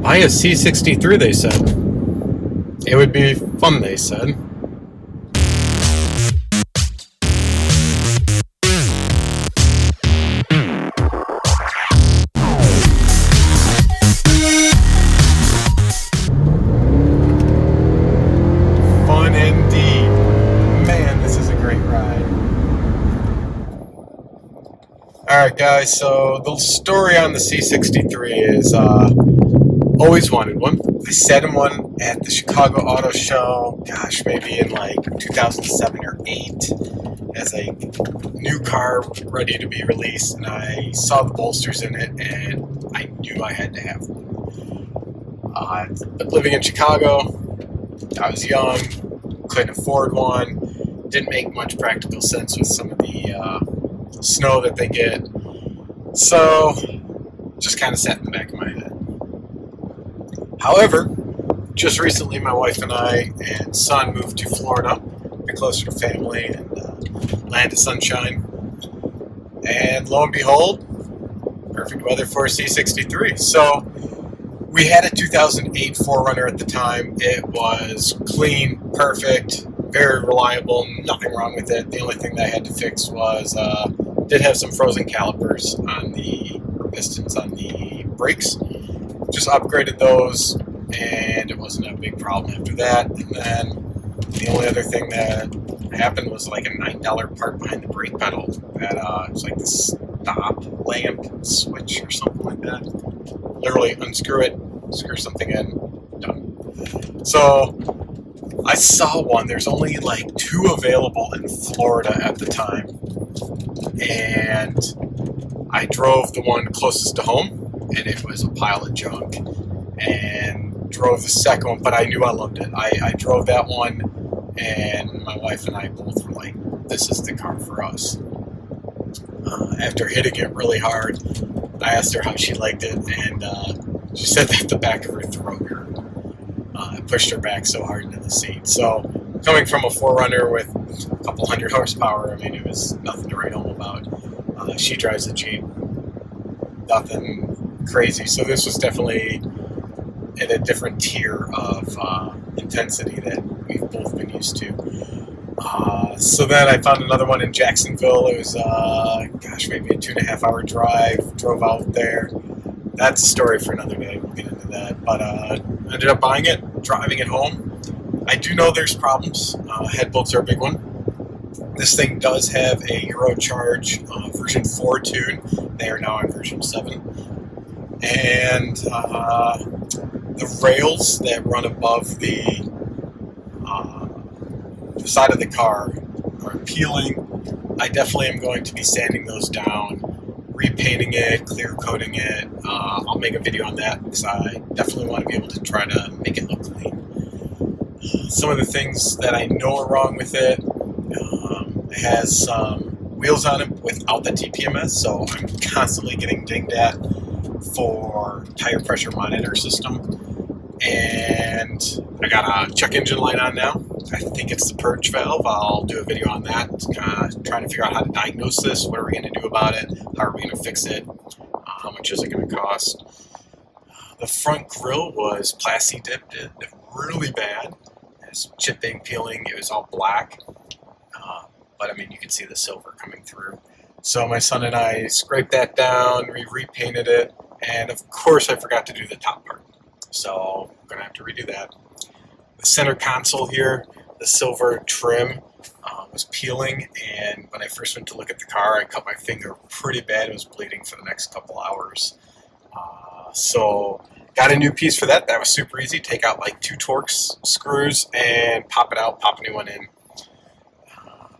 Buy a C63, they said. It would be fun, they said. Fun indeed. Man, this is a great ride. Alright guys, so the story on the C63 is always wanted one. I sat in one at the Chicago Auto Show, gosh, maybe in like 2007 or 8 as a new car ready to be released, and I saw the bolsters in it and I knew I had to have one. But living in Chicago, I was young, couldn't afford one, didn't make much practical sense with some of the snow that they get, so just kind of sat in the back of my head. However, just recently my wife and I and son moved to Florida, be closer to family and land of sunshine, and lo and behold, perfect weather for a C63. So we had a 2008 4Runner at the time. It was clean, perfect, very reliable, nothing wrong with it. The only thing that I had to fix was did have some frozen calipers on the pistons on the brakes. Just upgraded those, and it wasn't a big problem after that. And then the only other thing that happened was like a $9 part behind the brake pedal. That it's like the stop lamp switch or something like that. Literally unscrew it, screw something in, done. So I saw one. There's only like 2 available in Florida at the time, and I drove the one closest to home, and it was a pile of junk, and drove the second one, but I knew I loved it. I drove that one, and my wife and I both were like, this is the car for us. After hitting it really hard, I asked her how she liked it, and she said that the back of her throat hurt. It pushed her back so hard into the seat. So coming from a 4Runner with a couple hundred horsepower, I mean, it was nothing to write home about. She drives a Jeep, nothing crazy. So this was definitely at a different tier of intensity that we've both been used to. So then I found another one in Jacksonville. It was, gosh, maybe a 2.5 hour drive. Drove out there. That's a story for another day. We'll get into that. But ended up buying it, driving it home. I do know there's problems. Head bolts are a big one. This thing does have a Eurocharge version 4 tune. They are now on version 7. And the rails that run above the side of the car are peeling. I definitely am going to be sanding those down, repainting it, clear coating it. I'll make a video on that because I definitely want to be able to try to make it look clean. Some of the things that I know are wrong with it, it has some wheels on it without the TPMS, so I'm constantly getting dinged at for tire pressure monitor system. And I got a check engine light on now. I think it's the purge valve. I'll do a video on that. Trying to figure out how to diagnose this. What are we going to do about it? How are we going to fix it? How much is it going to cost? The front grille was plasti dipped really bad. It was chipping, peeling. It was all black. But I mean, you can see the silver coming through. So my son and I scraped that down, repainted it, and of course I forgot to do the top part. So I'm going to have to redo that. The center console here, the silver trim was peeling, and when I first went to look at the car, I cut my finger pretty bad. It was bleeding for the next couple hours. So got a new piece for that. That was super easy. Take out like 2 Torx screws and pop it out, pop a new one in.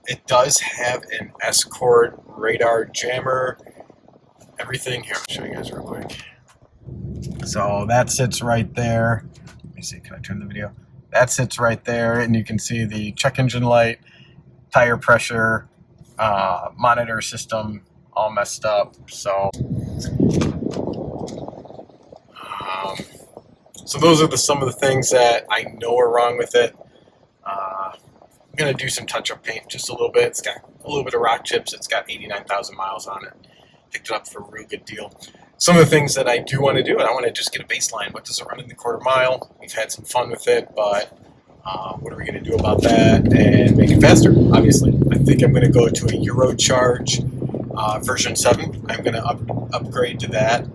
It does have an S-Cord radar jammer, everything. Here, I'll show you guys real quick. So that sits right there. Let me see, can I turn the video? That sits right there, and you can see the check engine light, tire pressure, monitor system, all messed up. So those are some of the things that I know are wrong with it. I'm going to do some touch-up paint just a little bit. It's got a little bit of rock chips. It's got 89,000 miles on it. Picked it up for a real good deal. some of the things that I do want to do, and I want to just get a baseline. What does it run in the quarter mile? We've had some fun with it, but what are we going to do about that and make it faster? Obviously, I think I'm going to go to a Eurocharge version 7. I'm going to upgrade to that.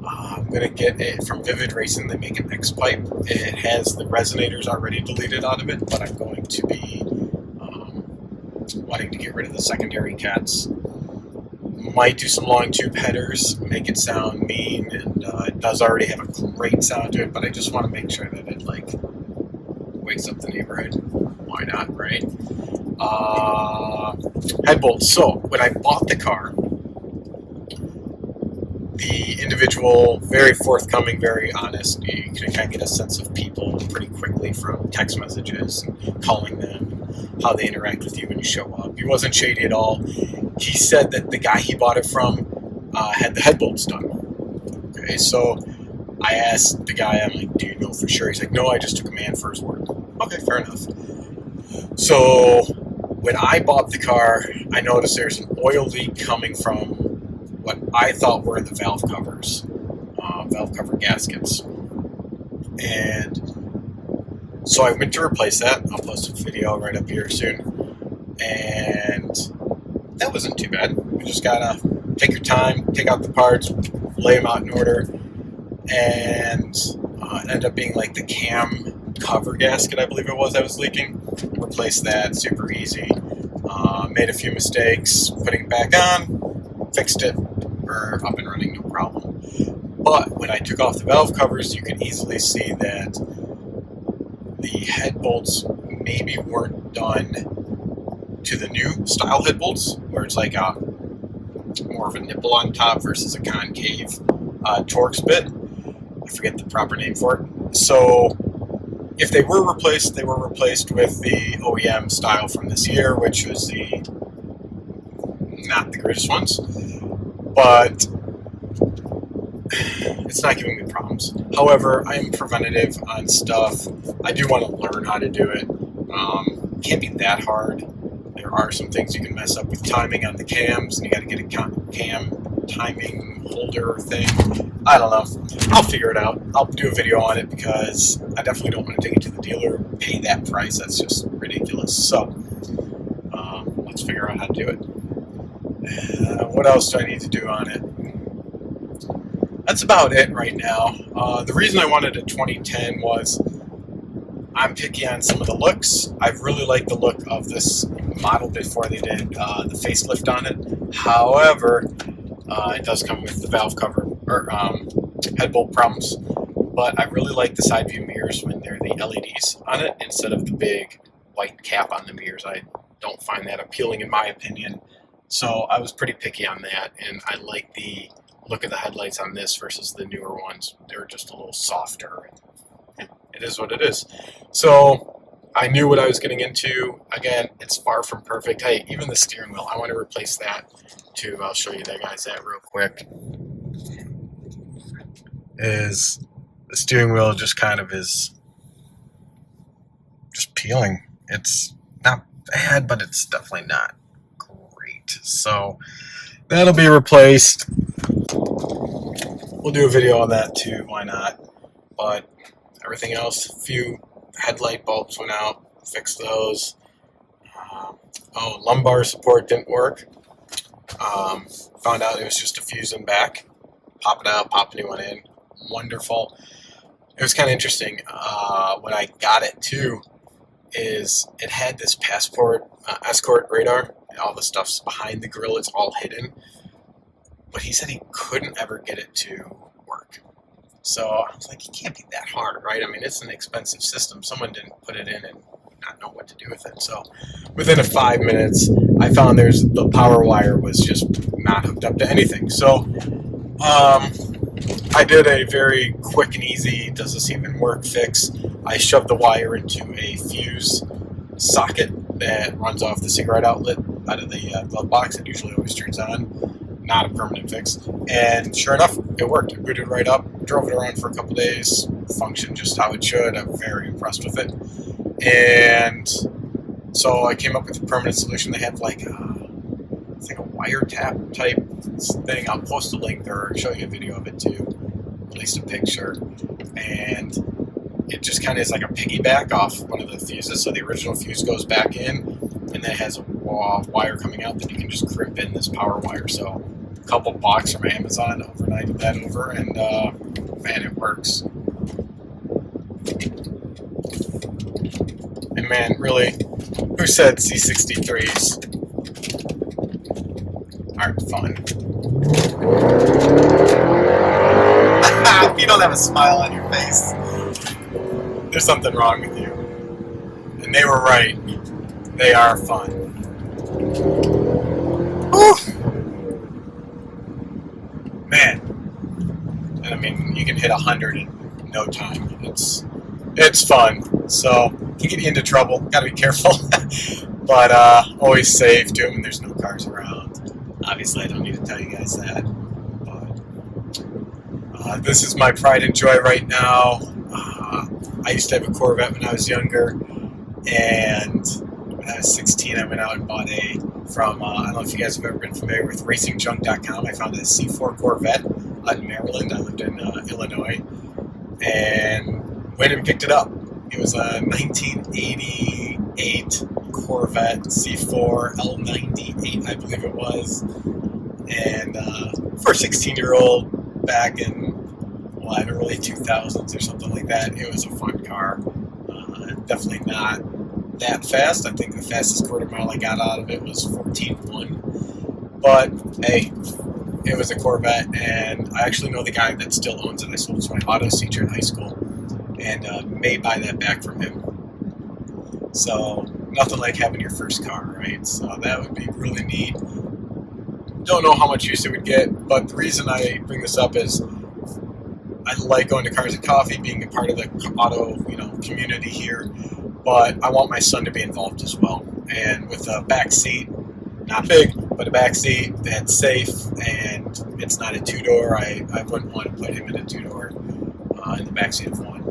I'm going to get it from Vivid Racing. They make an X pipe. It has the resonators already deleted out of it, but I'm going to be wanting to get rid of the secondary cats. Might do some long tube headers, make it sound mean, and it does already have a great sound to it, but I just want to make sure that it like wakes up the neighborhood. Why not, right? Head bolts. So when I bought the car, the individual, very forthcoming, very honest. You can kind of get a sense of people pretty quickly from text messages and calling them, and how they interact with you when you show up. He wasn't shady at all. He said that the guy he bought it from had the head bolts done. Okay, so I asked the guy, I'm like, do you know for sure? He's like, no, I just took a man for his word. Okay, fair enough. So when I bought the car, I noticed there's an oil leak coming from what I thought were the valve covers, valve cover gaskets. And so I went to replace that. I'll post a video right up here soon. And that wasn't too bad. You just gotta take your time, take out the parts, lay them out in order. And it ended up being like the cam cover gasket, I believe it was, that was leaking. Replaced that, super easy. Made a few mistakes, putting it back on, fixed it. We're up and running, no problem. But when I took off the valve covers, you could easily see that the head bolts maybe weren't done to the new style head bolts, where it's like a more of a nipple on top versus a concave Torx bit. I forget the proper name for it. So if they were replaced, they were replaced with the OEM style from this year, which was the not the greatest ones. But it's not giving me problems. However, I am preventative on stuff. I do want to learn how to do it. Can't be that hard. There are some things you can mess up with timing on the cams, and you got to get a cam timing holder thing. I don't know. I'll figure it out. I'll do a video on it because I definitely don't want to take it to the dealer and pay that price. That's just ridiculous. So let's figure out how to do it. What else do I need to do on it? That's about it right now. The reason I wanted a 2010 was I'm picky on some of the looks. I really like the look of this model before they did the facelift on it. However, it does come with the valve cover or head bolt problems. But I really like the side view mirrors when they're the LEDs on it instead of the big white cap on the mirrors. I don't find that appealing in my opinion. So I was pretty picky on that, and I like the look of the headlights on this versus the newer ones. They're just a little softer. It is what it is. So I knew what I was getting into. Again, it's far from perfect. Hey, even the steering wheel, I want to replace that too. I'll show you that, guys, that real quick. Is the steering wheel just kind of is just peeling. It's not bad, but it's definitely not great. So that'll be replaced. We'll do a video on that too, why not? But everything else, a few headlight bulbs went out, fixed those. Lumbar support didn't work. Found out it was just a fuse in back. Pop it out, pop a new one in. Wonderful. It was kind of interesting. When I got it too, is it had this escort radar. All the stuff's behind the grill, it's all hidden. But he said he couldn't ever get it to work. So I was like, it can't be that hard, right? I mean, it's an expensive system. Someone didn't put it in and not know what to do with it. So within 5 minutes, I found the power wire was just not hooked up to anything. So I did a very quick and easy, does this even work fix. I shoved the wire into a fuse socket that runs off the cigarette outlet out of the glove box. It usually always turns on. Not a permanent fix. And sure enough, it worked. It booted right up, drove it around for a couple days, functioned just how it should. I'm very impressed with it. And so I came up with a permanent solution. They have like I think a wiretap type thing. I'll post a link or show you a video of it too, at least a picture. And it just kind of is like a piggyback off one of the fuses. So the original fuse goes back in, and then it has a wire coming out that you can just crimp in this power wire. So a couple bucks from Amazon, overnighted that over, and man, it works. And man, really, who said C63s aren't fun? If you don't have a smile on your face, there's something wrong with you. And they were right. They are fun. Whew. Man. And I mean, you can hit 100 in no time. It's fun. So, can get you into trouble. Gotta be careful. But always safe to them when there's no cars around. Obviously, I don't need to tell you guys that. But this is my pride and joy right now. I used to have a Corvette when I was younger, and when I was 16, I went out and bought I don't know if you guys have ever been familiar with RacingJunk.com. I found a C4 Corvette out in Maryland. I lived in Illinois, and went and picked it up. It was a 1988 Corvette C4 L98, I believe it was. And for a 16-year-old back in the early 2000s or something like that, it was a fun car. Definitely not that fast. I think the fastest quarter mile I got out of it was 14.1. But hey, it was a Corvette, and I actually know the guy that still owns it. I sold it to my auto teacher in high school, and may buy that back from him. So nothing like having your first car, right? So that would be really neat. Don't know how much use it would get, but the reason I bring this up is I like going to Cars and Coffee, being a part of the auto, community here, but I want my son to be involved as well. And with a back seat, not big, but a back seat that's safe, and it's not a two-door. I wouldn't want to put him in a two-door in the back seat of one.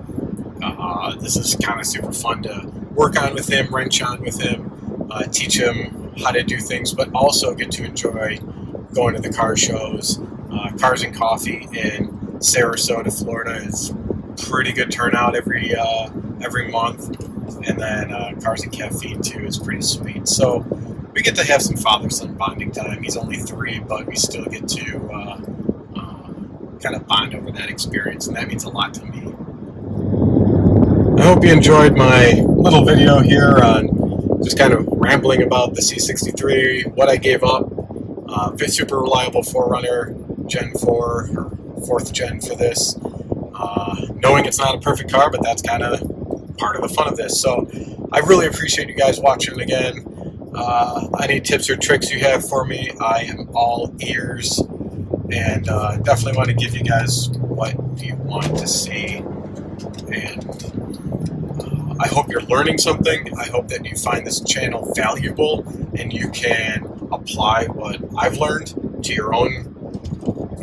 This is kind of super fun to work on with him, wrench on with him, teach him how to do things, but also get to enjoy going to the car shows. Cars and Coffee in Sarasota, Florida is pretty good turnout every month, and then Cars and Caffeine too is pretty sweet. So we get to have some father-son bonding time. He's only 3, but we still get to kind of bond over that experience, and that means a lot to me. I hope you enjoyed my little video here on just kind of rambling about the C63, what I gave up. Super reliable 4Runner, Gen 4, or 4th Gen for this. Knowing it's not a perfect car, but that's kind of part of the fun of this. So I really appreciate you guys watching again. Any tips or tricks you have for me, I am all ears. And definitely want to give you guys what you want to see. And I hope you're learning something. I hope that you find this channel valuable and you can apply what I've learned to your own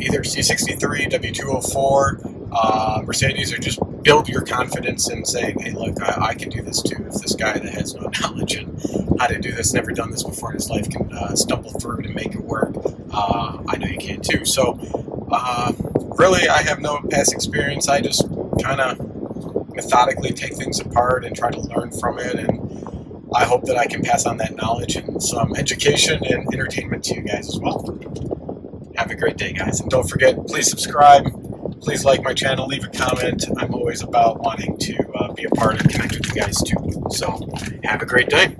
either C63, W204, Mercedes, or just build your confidence in saying, hey, look, I can do this too. If this guy that has no knowledge in how to do this, never done this before in his life, can stumble through to make it work, I know you can too. So really, I have no past experience. I just kind of methodically take things apart and try to learn from it, and I hope that I can pass on that knowledge and some education and entertainment to you guys as well. Have a great day, guys, and don't forget, please subscribe, please like my channel, leave a comment. I'm always about wanting to be a part and connect with you guys too. So have a great day.